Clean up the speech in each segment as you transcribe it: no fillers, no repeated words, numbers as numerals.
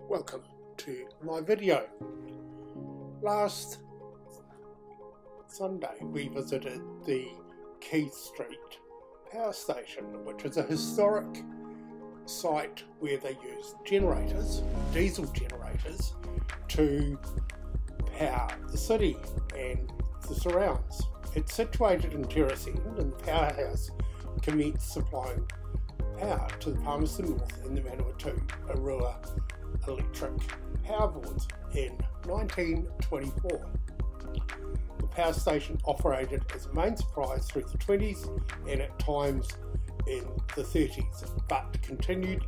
Welcome to my video. Last Sunday we visited the Key Street power station, which is a historic site where they use generators, diesel generators, to power the city and the surrounds. It's situated in Terrace End, and the powerhouse commenced supplying power to the Palmerston North and the Manawatu-Oroua Electric Power Boards in 1924. The power station operated as a main supply through the 20s and at times in the 30s, but continued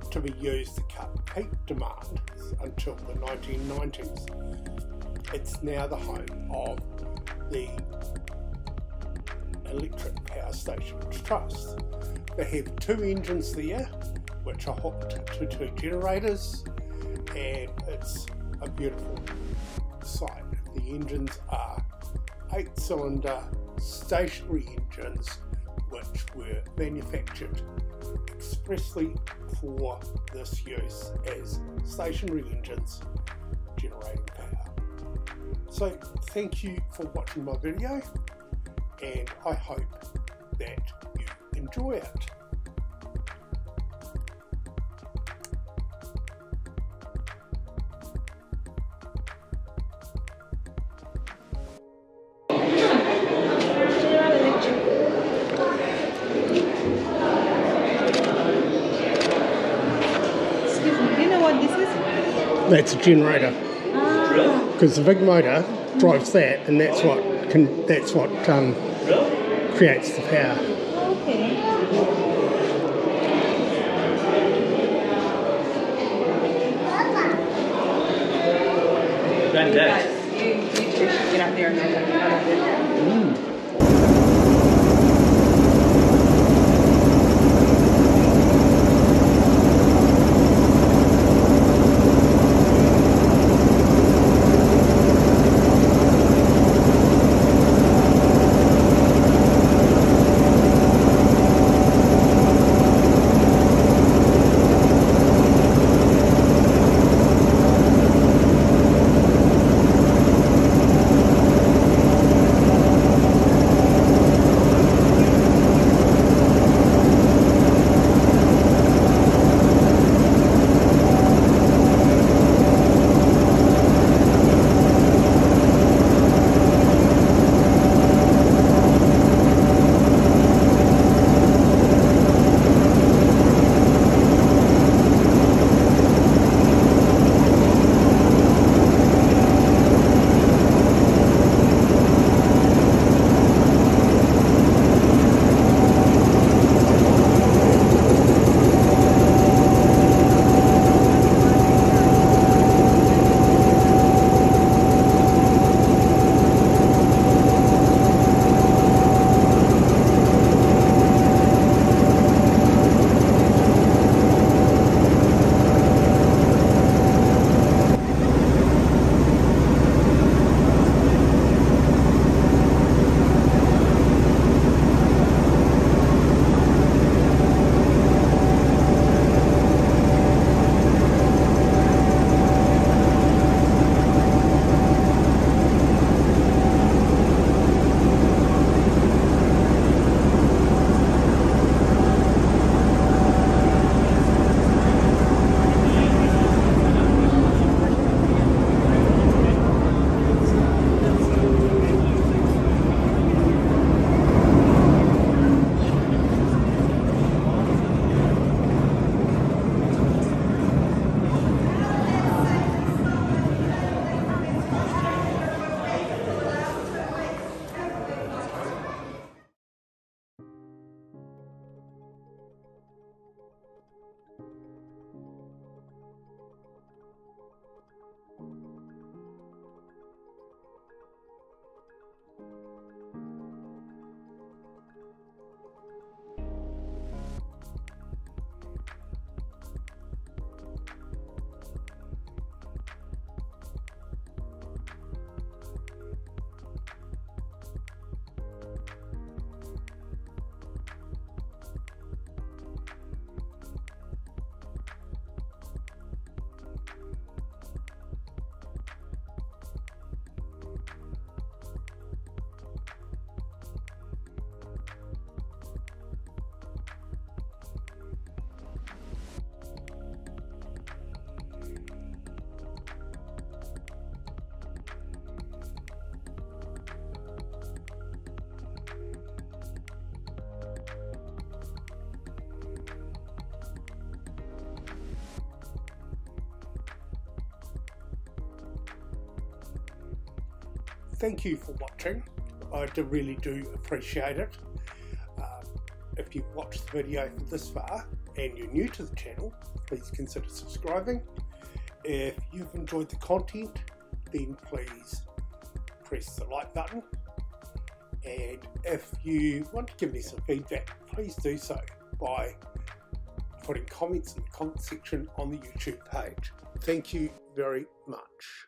to be used to cut peak demand until the 1990s. It's now the home of the Electric Power Station Trust. They have two engines there, which are hooked to two generators, and it's a beautiful site. The engines are 8-cylinder stationary engines which were manufactured expressly for this use as stationary engines generating power. So thank you for watching my video, and I hope that you enjoy it. That's a generator, because the big motor drives that, and that's what creates the power. Okay. Fantastic. You should get out there and know. thank you for watching. I really do appreciate it. If you've watched the video this far and you're new to the channel, please consider subscribing. If you've enjoyed the content, then please press the like button. And if you want to give me some feedback, please do so by putting comments in the comment section on the YouTube page. Thank you very much.